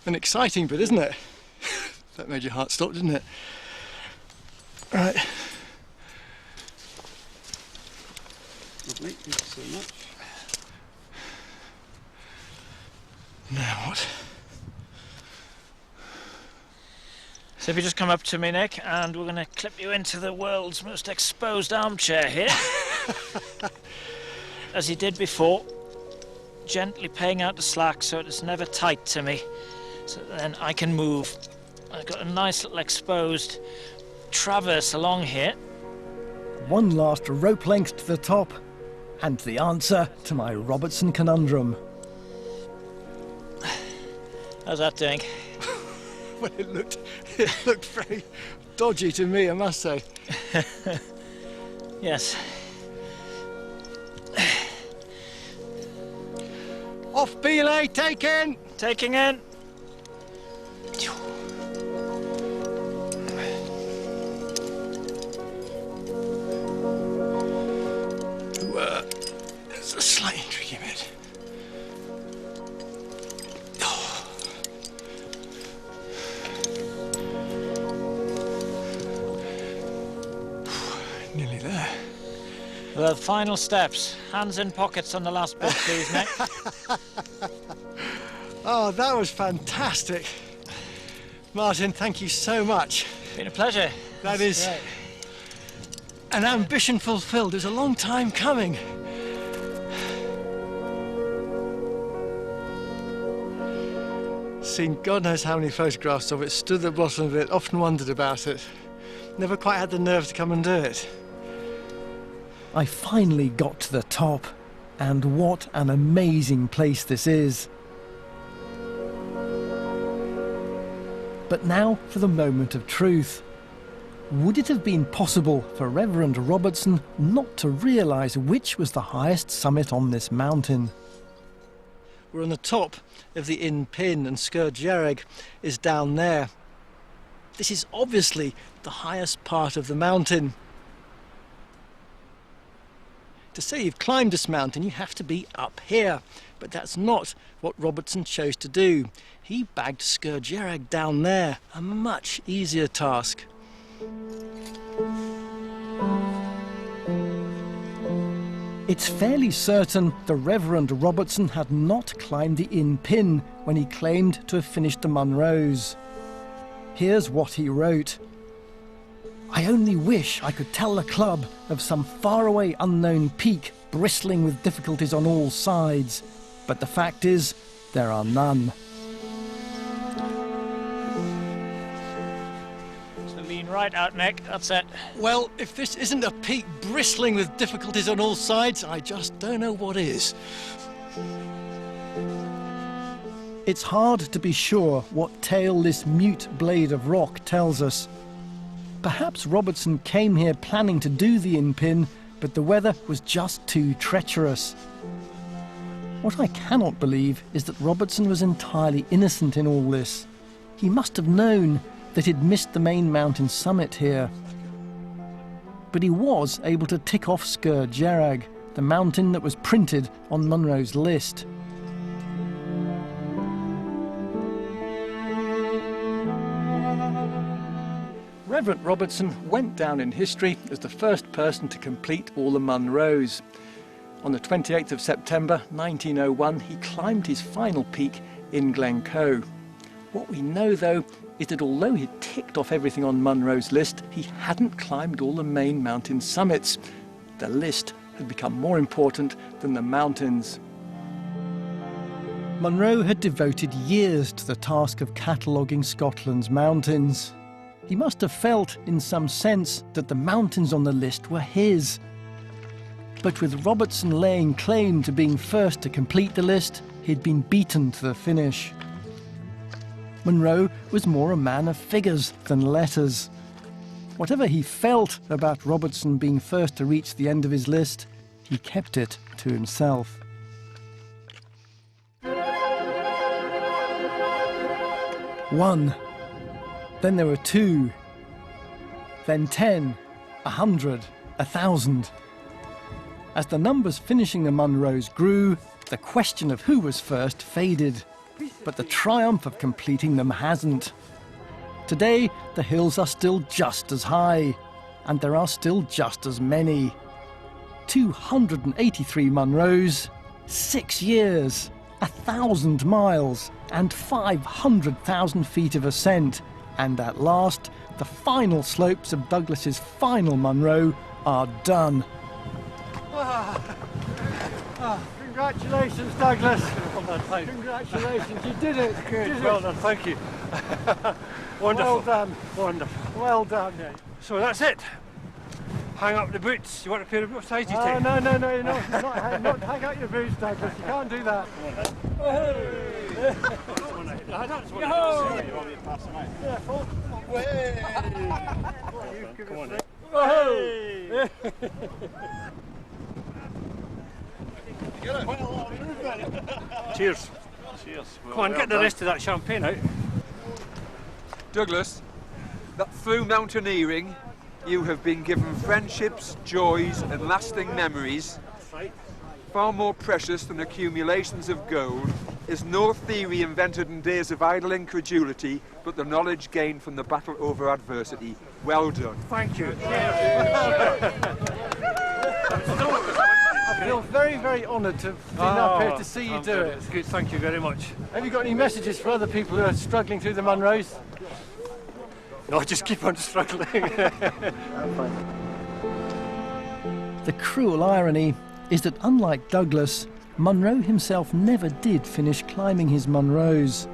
an exciting bit, isn't it? That made your heart stop, didn't it? Right. Lovely, thank you so much. Now what? So if you just come up to me, Nick, and we're going to clip you into the world's most exposed armchair here. As he did before, gently paying out the slack so it's never tight to me, so then I can move. I've got a nice little exposed traverse along here. One last rope length to the top, and the answer to my Robertson conundrum. How's that doing? Well, it looked very dodgy to me, I must say. Yes. Off belay, taken! Taking in. It's a slightly tricky bit. Nearly there. The final steps. Hands in pockets on the last bit, please, Nick. Oh, that was fantastic. Martin, thank you so much. Been a pleasure. That is great. An ambition fulfilled. It's a long time coming. Seen God knows how many photographs of it, stood at the bottom of it, often wondered about it. Never quite had the nerve to come and do it. I finally got to the top, and what an amazing place this is. But now for the moment of truth. Would it have been possible for Reverend Robertson not to realise which was the highest summit on this mountain? We're on the top of the Inn Pin, and Sgurr Jereg is down there. This is obviously the highest part of the mountain. To say you've climbed this mountain, you have to be up here, but that's not what Robertson chose to do. He bagged Sgurr Jereg down there, a much easier task. It's fairly certain the Reverend Robertson had not climbed the Inn Pin when he claimed to have finished the Munros. Here's what he wrote. I only wish I could tell the club of some faraway unknown peak bristling with difficulties on all sides, but the fact is, there are none. So lean right out, Nick. That's it. Well, if this isn't a peak bristling with difficulties on all sides, I just don't know what is. It's hard to be sure what tale this mute blade of rock tells us. Perhaps Robertson came here planning to do the Inn Pin, but the weather was just too treacherous. What I cannot believe is that Robertson was entirely innocent in all this. He must have known that he'd missed the main mountain summit here. But he was able to tick off Sgurr Jereg, the mountain that was printed on Munro's list. Reverend Robertson went down in history as the first person to complete all the Munros. On the 28th of September 1901, he climbed his final peak in Glencoe. What we know, though, is that although he ticked off everything on Munro's list, he hadn't climbed all the main mountain summits. The list had become more important than the mountains. Munro had devoted years to the task of cataloguing Scotland's mountains. He must have felt, in some sense, that the mountains on the list were his. But with Robertson laying claim to being first to complete the list, he'd been beaten to the finish. Munro was more a man of figures than letters. Whatever he felt about Robertson being first to reach the end of his list, he kept it to himself. One. Then there were 2. Then 10, 100, 1,000. As the numbers finishing the Munros grew, the question of who was first faded. but the triumph of completing them hasn't. Today, the hills are still just as high, and there are still just as many. 283 Munros, 6 years, 1,000 miles, and 500,000 feet of ascent, and at last, the final slopes of Douglas's final Munro are done. Congratulations, Douglas. Well done, thank you. Congratulations, you did it. Good, well done, thank you. Wonderful. Well done. Wonderful. Well done. So that's it. Hang up the boots. You want a pair of boots? What size do you take? No, not hang out your boots, Douglas. You can't do that. Cheers. Cheers. Come on, get the rest of that champagne out. Douglas, that through mountaineering you have been given friendships, joys and lasting memories. Far more precious than accumulations of gold is no theory invented in days of idle incredulity, but the knowledge gained from the battle over adversity. Well done. Thank you. I feel very, very honoured to have been up here to see you do it. It's good, thank you very much. Have you got any messages for other people who are struggling through the Munros? No, just keep on struggling. The cruel irony is that, unlike Douglas, Munro himself never did finish climbing his Munros.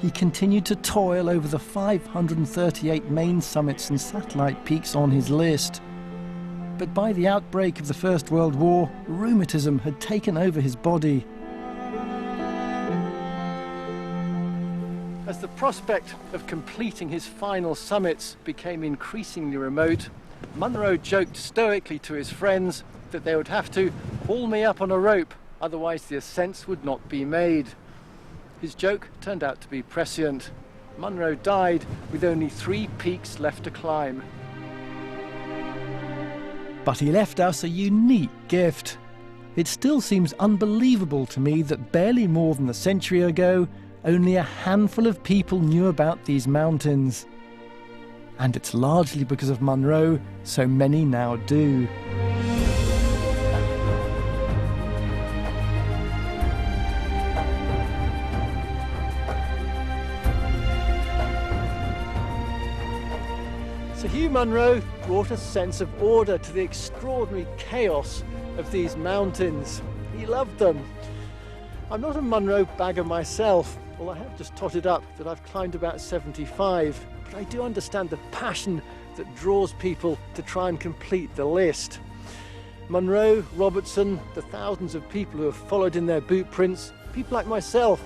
He continued to toil over the 538 main summits and satellite peaks on his list. But by the outbreak of the First World War, rheumatism had taken over his body. As the prospect of completing his final summits became increasingly remote, Munro joked stoically to his friends that they would have to haul me up on a rope, otherwise the ascents would not be made. His joke turned out to be prescient. Munro died with only 3 peaks left to climb. But he left us a unique gift. It still seems unbelievable to me that barely more than a century ago, only a handful of people knew about these mountains. And it's largely because of Munro, so many now do. Sir Hugh Munro brought a sense of order to the extraordinary chaos of these mountains. He loved them. I'm not a Munro bagger myself, although I have just totted up that I've climbed about 75, but I do understand the passion that draws people to try and complete the list. Munro, Robertson, the thousands of people who have followed in their boot prints, people like myself,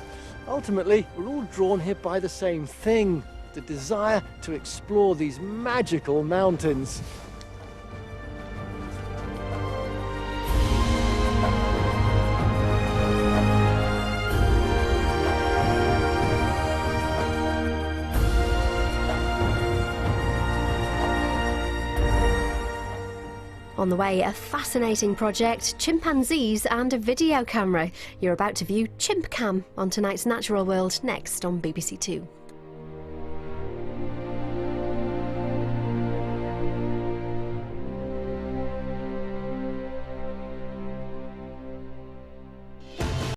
ultimately we're all drawn here by the same thing, the desire to explore these magical mountains. On the way, a fascinating project, chimpanzees and a video camera. You're about to view Chimp Cam on tonight's Natural World, next on BBC Two.